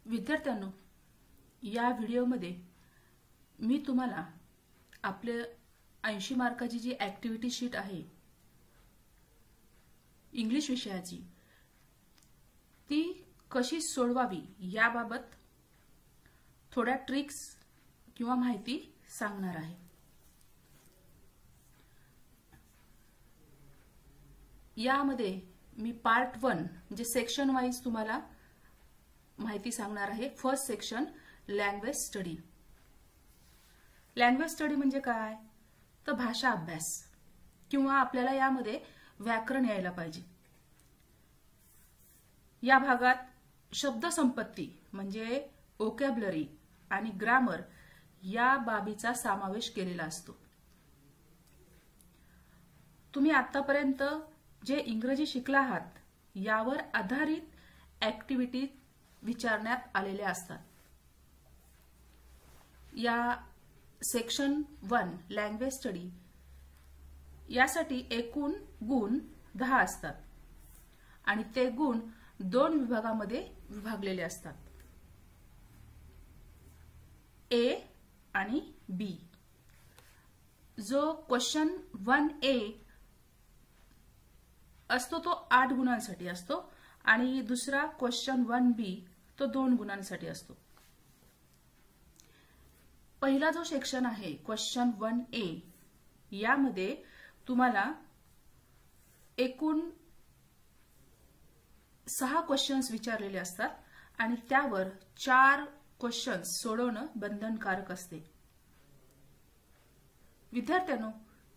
विद्यार्थ्यांनो, या व्हिडिओमध्ये मी तुम्हाला आपले 80 मार्काची जी ऍक्टिव्हिटी शीट आहे इंग्लिश विषयाची ती कशी सोडवावी याबाबत थोड्या ट्रिक्स किंवा माहिती सांगणार आहे। यामध्ये मी पार्ट 1 म्हणजे सेक्शन वाइज तुम्हाला माहिती सांगणार आहे। First section language study. Language study म्हणजे काय? तर भाषा अभ्यास किंवा आपल्याला यामध्ये व्याकरण यायला पाहिजे। या भागात शब्द संपत्ती म्हणजे व्होकॅब्युलरी आणि ग्रामर या बाबीचा समावेश केलेला असतो। तुम्ही आतापर्यंत जे इंग्रजी शिकला आहात यावर आधारित ऍक्टिव्हिटी विचारण्यात आलेल्या असतात। या सेक्शन 1 लँग्वेज स्टडी यासाठी एकूण गुण 10 असतात आणि ते गुण 2 विभागामध्ये विभागलेले असतात, ए आणि बी। जो क्वेश्चन 1A असतो तो 8 गुणांसाठी असतो आणि दुसरा क्वेश्चन 1B तो 2 गुणांसाठी असतो। पहिला जो सेक्शन आहे क्वेश्चन 1A यामध्ये तुम्हाला एकूण 6 क्वेश्चन्स विचारलेले असतात आणि त्यावर 4 क्वेश्चन्स सोडवणं बंधनकारक असते। विद्यार्थ्यांनो,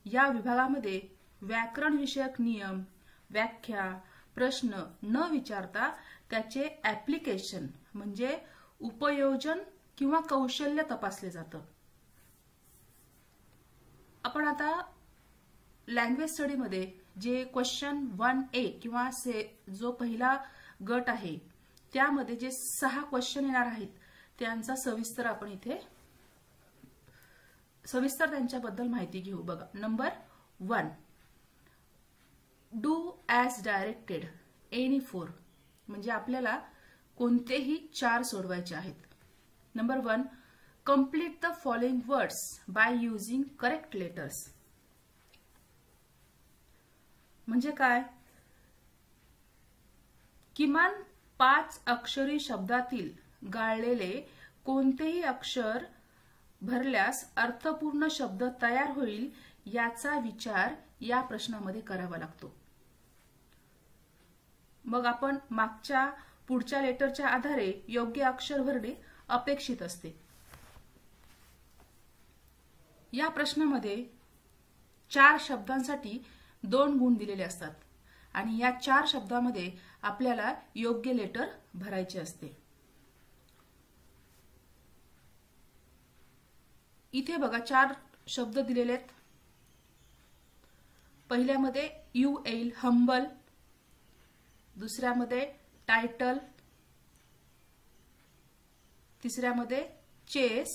या विभागामध्ये व्याकरण विषयक नियम, व्याख्या, प्रश्न न विचारता त्याचे ऍप्लिकेशन म्हणजे उपयोजन किंवा कौशल्य तपासले जातं। आपण आता लँग्वेज स्टडी मध्ये जे क्वेश्चन 1A किंवा जो पहिला गट आहे त्यामध्ये जे 6 क्वेश्चन येणार आहेत त्यांचा सविस्तर आपण इथे त्यांच्याबद्दल माहिती घेऊ। बघा, number 1 do as directed any 4 म्हणजे आपल्याला कोणतेही 4 सोडवायचे आहेत। Number 1 complete the following words by using correct letters म्हणजे काय? किमान 5 अक्षरी शब्दातील गाळलेले कोणतेही अक्षर भरल्यास अर्थपूर्ण शब्द तयार होईल याचा विचार या प्रश्नामध्ये करावा लागतो। मग आपण पुढच्या लेटरच्या आधारे योग्य अक्षर भरणे अपेक्षित असते। या प्रश्नामध्ये 4 शब्दांसाठी 2 गुण दिलेले असतात आणि या 4 शब्दामध्ये आपल्याला योग्य लेटर भरायचे असते। इथे बघा 4 शब्द दिलेले आहेत। पहिल्यामध्ये यू येईल, हंबल। दुसऱ्यामध्ये टायटल, तिसऱ्यामध्ये चेस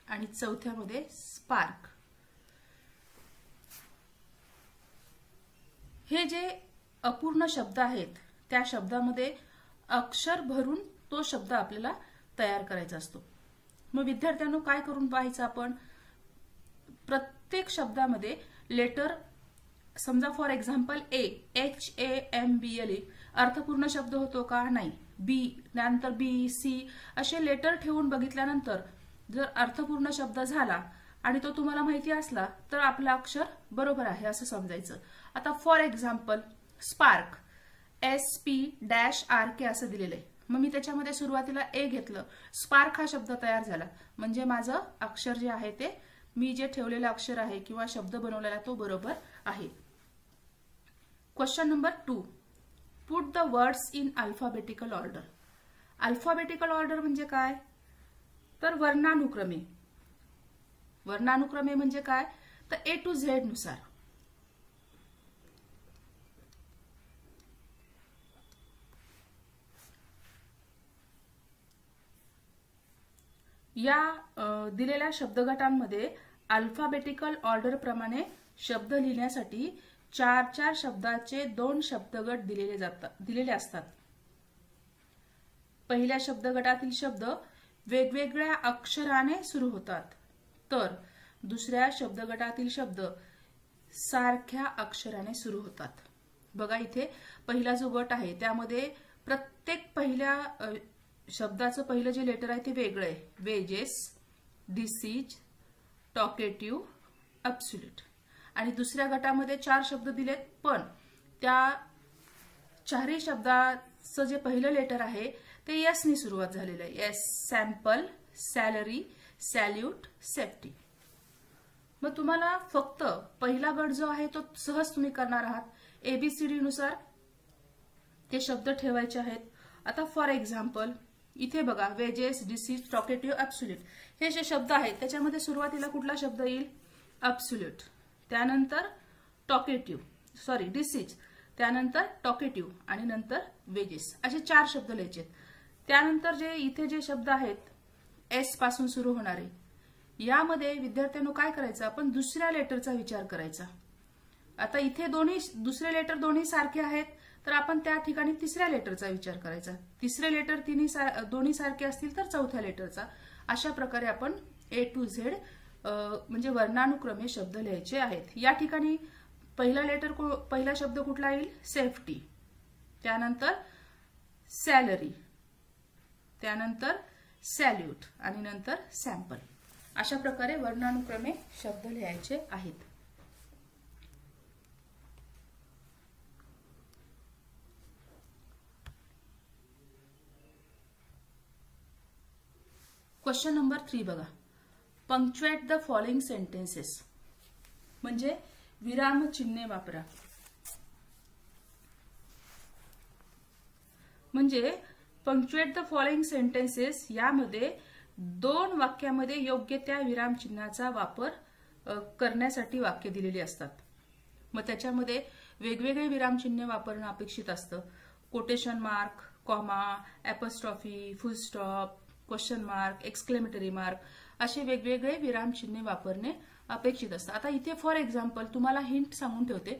आणि चौथ्यामध्ये स्पार्क। हे जे अपूर्ण शब्द आहेत त्या शब्दामध्ये अक्षर भरून तो शब्द आपल्याला तयार करायचा असतो। मग विद्यार्थ्यांनो, काय करून पाहायचं आपण? प्रत्येक शब्दामध्ये लेटर, समजा फॉर एक्झाम्पल ए, HAMBLE अर्थपूर्ण शब्द होतो का? नाही। बी, त्यानंतर बी, सी असे लेटर ठेवून बघितल्यानंतर जर अर्थपूर्ण शब्द झाला आणि तो तुम्हाला माहिती असला तर आपलं अक्षर बरोबर आहे असं समजायचं। आता फॉर एक्झाम्पल स्पार्क, SP-RK असं दिलेलं आहे। मग मी त्याच्यामध्ये सुरुवातीला ए घेतलं, स्पार्क हा शब्द तयार झाला म्हणजे माझं अक्षर जे आहे ते मी जे ठेवलेलं अक्षर आहे किंवा शब्द बनवलेला तो बरोबर आहे। Question number 2 put the words in alphabetical order. Alphabetical order म्हणजे काय? तर वर्णानुक्रमे। वर्णानुक्रमे म्हणजे काय? तर A to Z नुसार। या दिलेल्या शब्दगटांमध्ये अल्फाबेटिकल ऑर्डर प्रमाणे शब्द लिहिण्यासाठी 4 शब्दाचे 2 शब्दगट दिलेले असतात। पहिल्या शब्द गटातील शब्द वेगवेगळ्या अक्षराने सुरू होतात, तर दुसऱ्या शब्द गटातील शब्द सारख्या अक्षराने सुरू होतात। बघा इथे पहिला जो गट आहे त्यामध्ये प्रत्येक पहिल्या शब्दाचं पहिलं जे लेटर आहे ते वेगळं आहे, वेजेस, डिसीज, टॉकेटिव्ह, ॲब्सोल्यूट। आणि दुसऱ्या गटामध्ये 4 शब्द दिलेत, पण त्या चारही शब्दाचं जे पहिलं लेटर आहे ते एस ने सुरुवात झालेलं आहे, S, sample, salary, salute, safety. मग तुम्हाला फक्त पहिला गट जो आहे तो सहज तुम्ही करणार आहात, एबीसीडी नुसार ते शब्द ठेवायचे आहेत। आता फॉर एक्झाम्पल इथे बघा वेजेस, डिसीज, टॉकेटिव्ह, ॲब्सोल्यूट हे जे शब्द आहेत त्याच्यामध्ये सुरुवातीला कुठला शब्द येईल, ॲब्सोल्यूट, त्यानंतर डिसीज, त्यानंतर टॉकेटिव्ह आणि नंतर वेजेस, असे 4 शब्द लिहायचे। त्यानंतर जे इथे जे शब्द आहेत एस पासून सुरू होणारे, यामध्ये विद्यार्थ्यांनो काय करायचं, आपण दुसऱ्या लेटरचा विचार करायचा। आता इथे दुसरे लेटर दोन्ही सारखे आहेत, तर आपण त्या ठिकाणी तिसऱ्या लेटरचा विचार करायचा। तिसरे लेटर दोन्ही सारखे असतील तर चौथ्या लेटरचा। अशा प्रकारे आपण A to Z म्हणजे वर्णानुक्रमे शब्द लिहायचे आहेत। या ठिकाणी पहिला शब्द कुठला येईल, सेफ्टी, त्यानंतर सॅलरी, त्यानंतर सॅल्यूट आणि नंतर सॅम्पल। अशा प्रकारे वर्णानुक्रमे शब्द लिहायचे आहेत। क्वेश्चन नंबर 3 बघा, पंक्च्युएट द फॉलोइंग सेंटेन्सेस, म्हणजे विरामचिन्हे वापरा। म्हणजे पंक्च्युएट द फॉलोइंग सेंटेन्सेस यामध्ये 2 वाक्यामध्ये योग्य त्या विरामचिन्हाचा वापर करण्यासाठी वाक्य दिलेली असतात। मग त्याच्यामध्ये वेगवेगळे विरामचिन्हे वापरणं अपेक्षित असतं। कोटेशन मार्क, कॉमा, ॲपॉस्ट्रॉफी, फुल stop, question mark, exclamatory mark असे वेगवेगळे विरामचिन्हे वापरणे अपेक्षित असतं। आता इथे फॉर एक्झाम्पल तुम्हाला हिंट सांगून ठेवते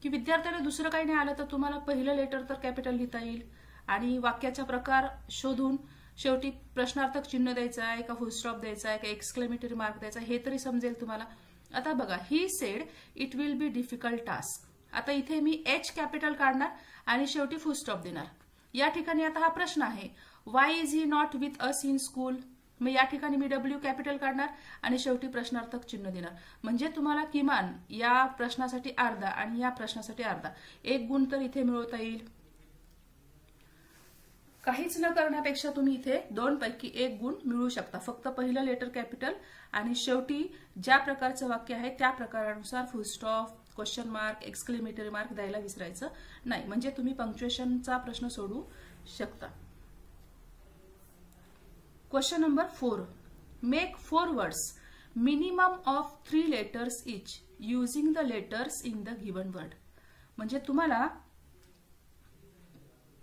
की विद्यार्थ्याला दुसरं काही नाही आलं तर तुम्हाला पहिलं लेटर तर कॅपिटल लिहिता येईल आणि वाक्याचा प्रकार शोधून शेवटी प्रश्नार्थक चिन्ह द्यायचं आहे का फुल स्टॉप द्यायचा आहे का एक्सक्लेमेटरी मार्क द्यायचा हे तरी समजेल तुम्हाला। आता बघा, he said it will be difficult task. आता इथे मी एच कॅपिटल काढणार आणि शेवटी फुल स्टॉप देणार। या ठिकाणी आता हा प्रश्न आहे, Y is he not with us in school, मग या ठिकाणी मी डब्ल्यू कॅपिटल काढणार आणि शेवटी प्रश्नार्थक चिन्ह देणार। म्हणजे तुम्हाला किमान या प्रश्नासाठी अर्धा आणि या प्रश्नासाठी अर्धा 1 गुण तर इथे मिळवता येईल। काहीच न करण्यापेक्षा तुम्ही इथे 2 पैकी 1 गुण मिळवू शकता, फक्त पहिलं लेटर कॅपिटल आणि शेवटी ज्या प्रकारचं वाक्य आहे त्या प्रकारानुसार फुल stop, question mark, exclamatory mark द्यायला विसरायचं नाही, म्हणजे तुम्ही पंक्च्युएशनचा प्रश्न सोडवू शकता। Question number 4, make 4 words minimum of 3 letters each using the letters in the given word. म्हणजे तुम्हाला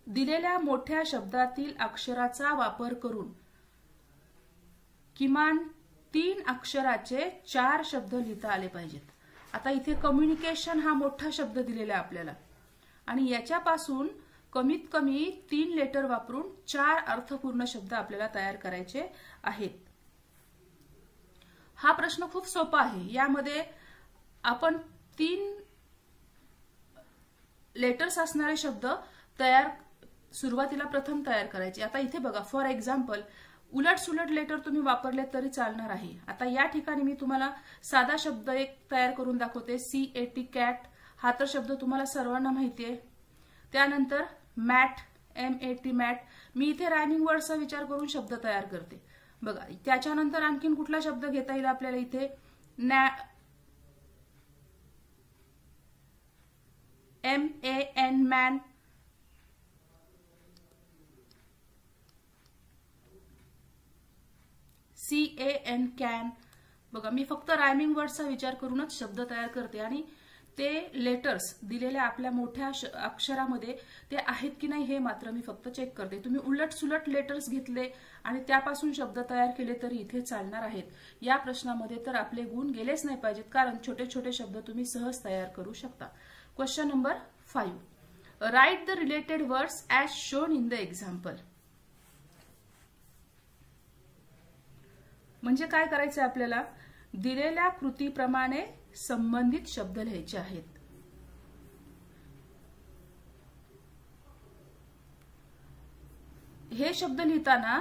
दिलेल्या मोठ्या शब्दातील अक्षराचा वापर करून किमान 3 अक्षराचे 4 शब्द लिहिता आले पाहिजेत। आता इथे कम्युनिकेशन हा मोठा शब्द दिलेला आहे आपल्याला आणि याच्यापासून कमीत कमी 3 लेटर वापरून 4 अर्थपूर्ण शब्द आपल्याला तयार करायचे आहेत। हा प्रश्न खूप सोपा आहे। यामध्ये आपण 3 लेटर्स असणारे शब्द सुरुवातीला प्रथम तयार करायचे। आता इथे बघा, फॉर एक्झाम्पल उलट सुलट लेटर तुम्ही वापरले तरी चालणार आहे। आता या ठिकाणी मी तुम्हाला साधा शब्द एक तयार करून दाखवते, CAT कॅट, हा तर शब्द तुम्हाला सर्वांना माहिती आहे। त्यानंतर मॅट, MAT मॅट, मी इथे रायमिंग वर्डचा विचार करून शब्द तयार करते। बघा, त्याच्यानंतर आणखीन कुठला शब्द घेता येईल आपल्याला इथे, MAN मॅन, CAN कॅन। बघा, मी फक्त रायमिंग वर्डचा विचार करूनच शब्द तयार करते आणि ते लेटर्स दिलेल्या आपल्या मोठ्या अक्षरामध्ये ते आहेत की नाही हे मात्र मी फक्त चेक करते। तुम्ही उलट सुलट लेटर्स घेतले आणि त्यापासून शब्द तयार केले तरी इथे चालणार आहेत। या प्रश्नामध्ये तर आपले गुण गेलेच नाही पाहिजेत, कारण छोटे छोटे शब्द तुम्ही सहज तयार करू शकता। Question number 5, write the related words as shown in the example. म्हणजे काय करायचं आपल्याला, दिलेल्या कृतीप्रमाणे संबंधित शब्द लिहायचे आहेत. हे शब्द लिहिताना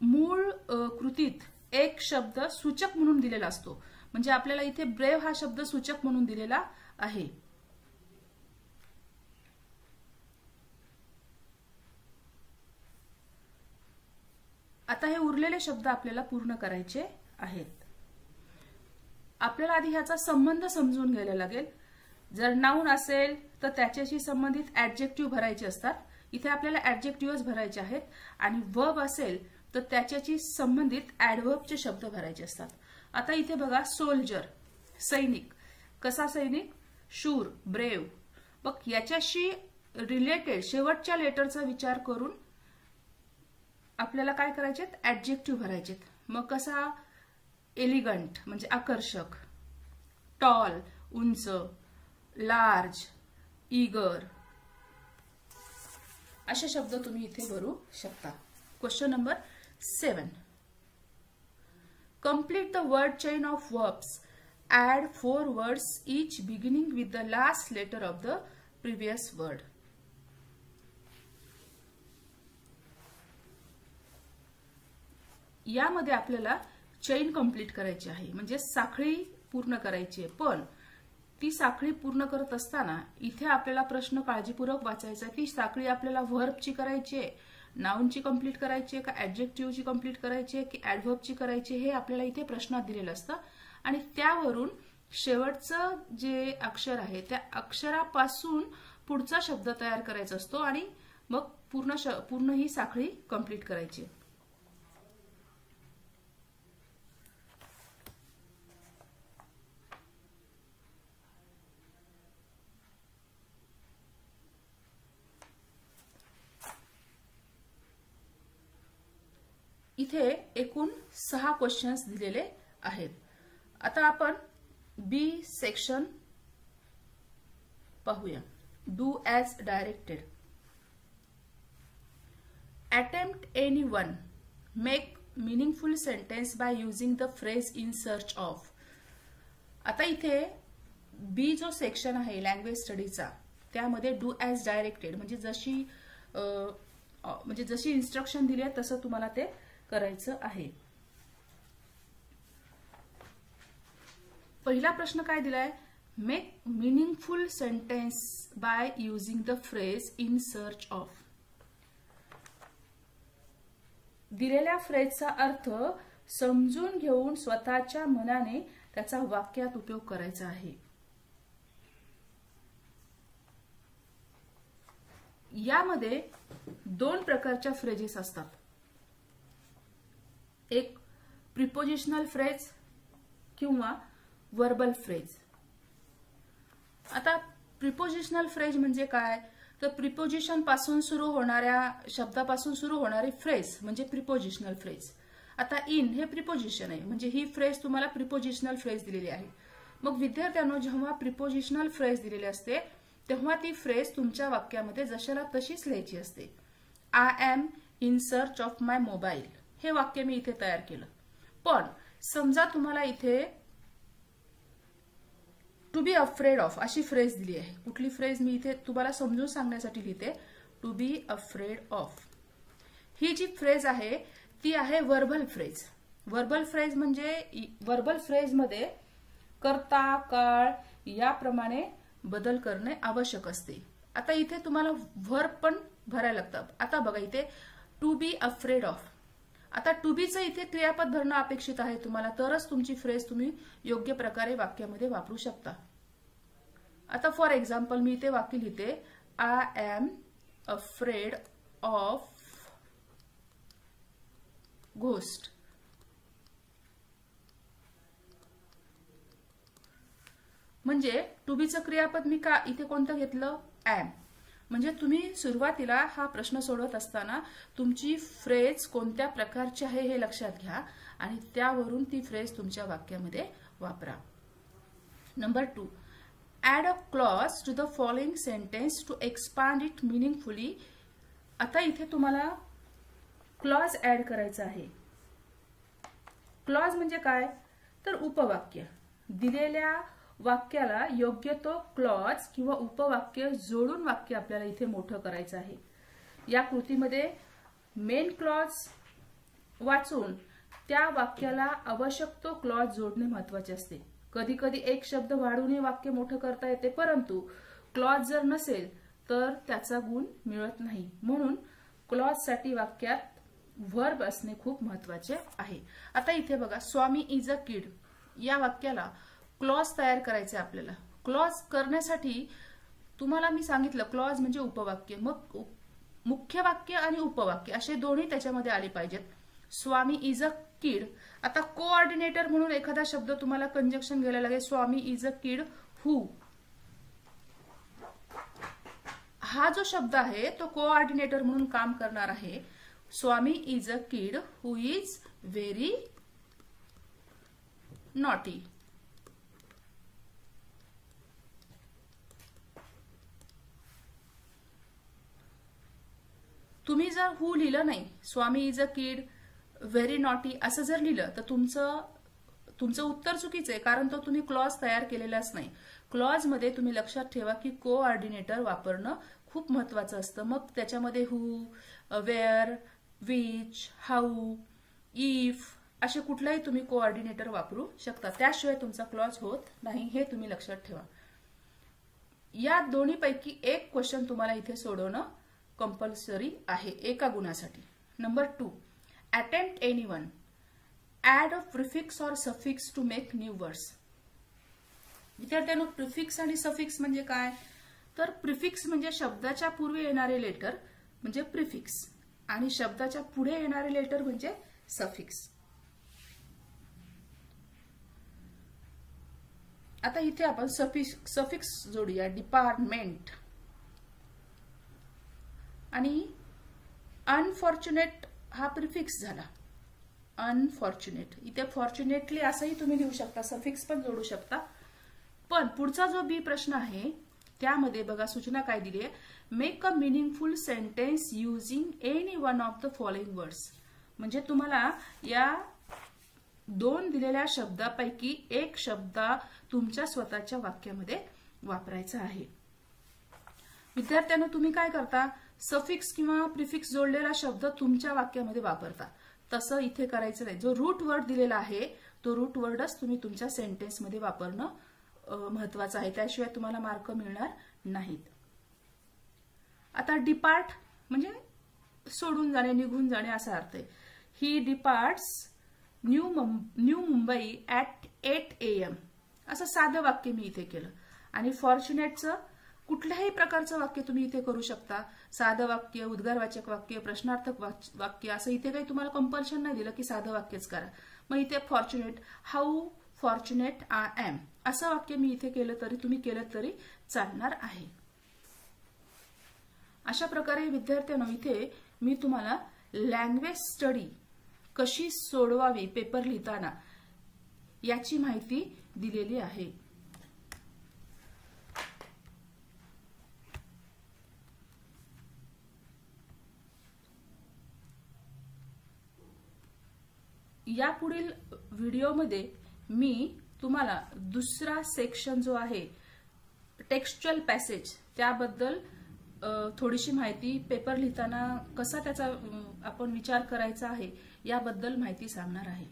मूळ कृतीत एक शब्द सूचक म्हणून दिलेला असतो. म्हणजे आपल्याला इथे ब्रेव हा शब्द सूचक म्हणून दिलेला आहे. आता हे उरलेले शब्द आपल्याला पूर्ण करायचे आहेत. आपल्याला आधी ह्याचा संबंध समजून घ्यायला लागेल. जर नाउन असेल तर त्याच्याशी संबंधित ऍडजेक्टिव्ह भरायचे असतात. इथे आपल्याला ऍडजेक्टिव्हच भरायचे आहेत. आणि वर्ब असेल तर त्याच्याशी संबंधित ऍडव्हर्बचे शब्द भरायचे असतात. आता इथे बघा, सोल्जर सैनिक. कसा सैनिक? शूर, ब्रेव. मग याच्याशी रिलेटेड शेवटच्या लेटरचा विचार करून आपल्याला काय करायचे? ऍडजेक्टिव्ह भरायचे. मग कसा? एलिगंट म्हणजे आकर्षक, टॉल उंच, लार्ज, ईगर असे शब्द तुम्ही इथे भरू शकता. Question number 7. Complete the word chain of verbs. Add 4 words each beginning with the last letter of the previous word. यामध्ये आपल्याला चेन कंप्लीट करायची आहे, म्हणजे साखळी पूर्ण करायची आहे. पण ती साखळी पूर्ण करत असताना इथे आपल्याला प्रश्न काळजीपूर्वक वाचायचा. ती साखळी आपल्याला व्हर्बची करायची आहे, नाउनची कंप्लीट करायची आहे, का ऍडजेक्टिव्हची कंप्लीट करायची आहे, की ऍडव्हर्बची करायची, हे आपल्याला इथे प्रश्नात दिलेलं असतं. आणि त्यावरून शेवटचं जे अक्षर आहे त्या अक्षरापासून पुढचा शब्द तयार करायचा असतो आणि मग पूर्ण ही साखळी कंप्लीट करायची. इथे एकूण 6 क्वेश्चन्स दिलेले आहेत. आता आपण बी सेक्शन पाहूया. Do as directed. Attempt any one. Make meaningful sentence by using the phrase in search of. आता इथे बी जो सेक्शन आहे लँग्वेज स्टडीचा, त्यामध्ये डू ॲज डायरेक्टेड म्हणजे जशी इन्स्ट्रक्शन दिली आहे तसं तुम्हाला ते करायचं आहे. पहिला प्रश्न काय दिलाय? Make meaningful sentence by using the phrase in search of. दिलेल्या फ्रेजचा अर्थ समजून घेऊन स्वतःच्या मनाने त्याचा वाक्यात उपयोग करायचा आहे. यामध्ये 2 प्रकारच्या फ्रेजेस असतात. एक प्रिपोजिशनल फ्रेज किंवा वर्बल फ्रेज. आता प्रिपोजिशनल फ्रेज म्हणजे काय? तर प्रिपोजिशन पासून सुरू होणाऱ्या शब्दापासून सुरू होणारी फ्रेज म्हणजे प्रिपोजिशनल फ्रेज. आता इन हे प्रिपोजिशन आहे, म्हणजे ही फ्रेज तुम्हाला प्रिपोजिशनल फ्रेज दिलेली आहे. मग विद्यार्थ्यांनो, जेव्हा प्रिपोजिशनल फ्रेज दिलेली असते तेव्हा ती फ्रेज तुमच्या वाक्यामध्ये जशाला तशीच लिहायची असते. I am in search of my mobile हे वाक्य मी इथे तयार केलं. पण समजा तुम्हाला इथे टू बी अफ्रेड ऑफ अशी फ्रेज दिली आहे. कुठली फ्रेज मी इथे तुम्हाला समजून सांगण्यासाठी लिहिते. टू बी अफ्रेड ऑफ ही जी फ्रेज आहे ती आहे वर्बल फ्रेज. वर्बल फ्रेज म्हणजे वर्बल फ्रेज मध्ये कर्ता काळ याप्रमाणे बदल करणे आवश्यक असते. आता इथे तुम्हाला व्हर्ब पण भरायला लागतं. आता बघा इथे टू बी अफ्रेड ऑफ. आता टू बीचं इथे क्रियापद भरणं अपेक्षित आहे तुम्हाला, तरच तुमची फ्रेज तुम्ही योग्य प्रकारे वाक्यामध्ये वापरू शकता. आता फॉर एक्झाम्पल मी इथे वाक्य लिहिते. I am afraid of ghost. म्हणजे टू बीचं क्रियापद मी का इथे कोणतं घेतलं? एम. म्हणजे तुम्ही सुरुवातीला हा प्रश्न सोडवत असताना तुमची फ्रेज कोणत्या प्रकारची आहे हे लक्षात घ्या आणि त्यावरून ती फ्रेज तुमच्या वाक्यामध्ये वापरा. Number 2. Add a clause to the following sentence to expand it meaningfully. आता इथे तुम्हाला क्लॉज ऍड करायचा आहे. क्लॉज म्हणजे काय, तर उपवाक्य. दिलेल्या वाक्याला योग्य तो क्लॉज किंवा उपवाक्य जोडून वाक्य आपल्याला इथे मोठं करायचं आहे. या कृतीमध्ये मेन क्लॉज वाचून त्या वाक्याला आवश्यक तो क्लॉज जोडणे महत्वाचे असते. कधी कधी एक शब्द वाढवून वाक्य मोठं करता येते, परंतु क्लॉज जर नसेल तर त्याचा गुण मिळत नाही. म्हणून क्लॉज साठी वाक्यात व्हर्ब असणे खूप महत्वाचे आहे. आता इथे बघा, स्वामी इज अ किड या वाक्याला क्लॉज तयार करायचे आपल्याला. क्लॉज करण्यासाठी तुम्हाला मी सांगितलं क्लॉज म्हणजे उपवाक्य. मग मुख्य वाक्य आणि उपवाक्य असे दोन्ही त्याच्यामध्ये आले पाहिजेत. स्वामी इज अ किड. आता कोऑर्डिनेटर म्हणून एखादा शब्द तुम्हाला कंजक्शन घ्यायला लागेल. स्वामी इज अ किड हू, हा जो शब्द आहे तो कोऑर्डिनेटर म्हणून काम करणार आहे. Swami is a kid who is very naughty. तुम्ही जर हू लिहिलं नाही, Swami is a kid very naughty असं जर लिहिलं तर तुमचं उत्तर चुकीचं आहे, कारण तो तुम्ही क्लॉज तयार केलेलाच नाही. क्लॉज मध्ये तुम्ही लक्षात ठेवा की कोऑर्डिनेटर वापरणं खूप महत्वाचं असतं. मग त्याच्यामध्ये हू, वेअर, विच, हाऊ, इफ असे कुठलाही तुम्ही कोऑर्डिनेटर वापरू शकता. त्याशिवाय तुमचा क्लॉज होत नाही, हे तुम्ही लक्षात ठेवा. या दोन्हीपैकी एक क्वेश्चन तुम्हाला इथे सोडवणं कंपल्सरी आहे एका गुणासाठी. Number 2, attempt anyone add a prefix or suffix to make new words. विद्यार्थ्यांनो, प्रिफिक्स आणि सफिक्स म्हणजे काय, तर प्रिफिक्स म्हणजे शब्दाच्या पूर्वी येणारे लेटर म्हणजे प्रिफिक्स आणि शब्दाच्या पुढे येणारे लेटर म्हणजे सफिक्स. आता इथे आपण सफिक्स जोडूया. डिपार्टमेंट आणि अनफॉर्च्युनेट हा प्रिफिक्स झाला. अनफॉर्च्युनेट, इथे फॉर्च्युनेटली असंही तुम्ही लिहू शकता, सफिक्स पण जोडू शकता. पण पुढचा जो बी प्रश्न आहे त्यामध्ये बघा सूचना काय दिली आहे, make a meaningful sentence using any one of the following words. म्हणजे तुम्हाला या दोन दिलेल्या शब्दापैकी एक शब्द तुमच्या स्वतःच्या वाक्यामध्ये वापरायचा आहे. विद्यार्थ्यांनो, तुम्ही काय करता, सफिक्स किंवा प्रिफिक्स जोडलेला शब्द तुमच्या वाक्यामध्ये वापरता. तसं इथे करायचं नाही. जो रूट वर्ड दिलेला आहे तो रूट वर्डच तुम्ही तुमच्या सेंटेन्समध्ये वापरणं महत्वाचं आहे, त्याशिवाय तुम्हाला मार्क मिळणार नाहीत. आता डिपार्ट म्हणजे सोडून जाणे, निघून जाणे असा अर्थ आहे. He departs New Mumbai at 8 AM असं साधं वाक्य मी इथे केलं. आणि फॉर्च्युनेटचं कुठल्याही प्रकारचं वाक्य तुम्ही इथे करू शकता. साधं वाक्य, उद्गारवाचक वाक्य, प्रश्नार्थक वाक्य असं इथे काही तुम्हाला कंपल्शन नाही दिलं की साधं वाक्यच करा. मग इथे fortunate, how fortunate I am असं वाक्य मी इथे केलं तरी तुम्ही केलं तरी चालणार आहे. अशा प्रकारे विद्यार्थ्यांनो, इथे मी तुम्हाला लँग्वेज स्टडी कशी सोडवावी पेपर लिहिताना याची माहिती दिलेली आहे. यापुढील व्हिडिओमध्ये मी तुम्हाला दुसरा सेक्शन जो आहे टेक्स्च्युअल पॅसेज त्याबद्दल थोडीशी माहिती, पेपर लिहिताना कसा त्याचा आपण विचार करायचा आहे याबद्दल माहिती सांगणार आहे.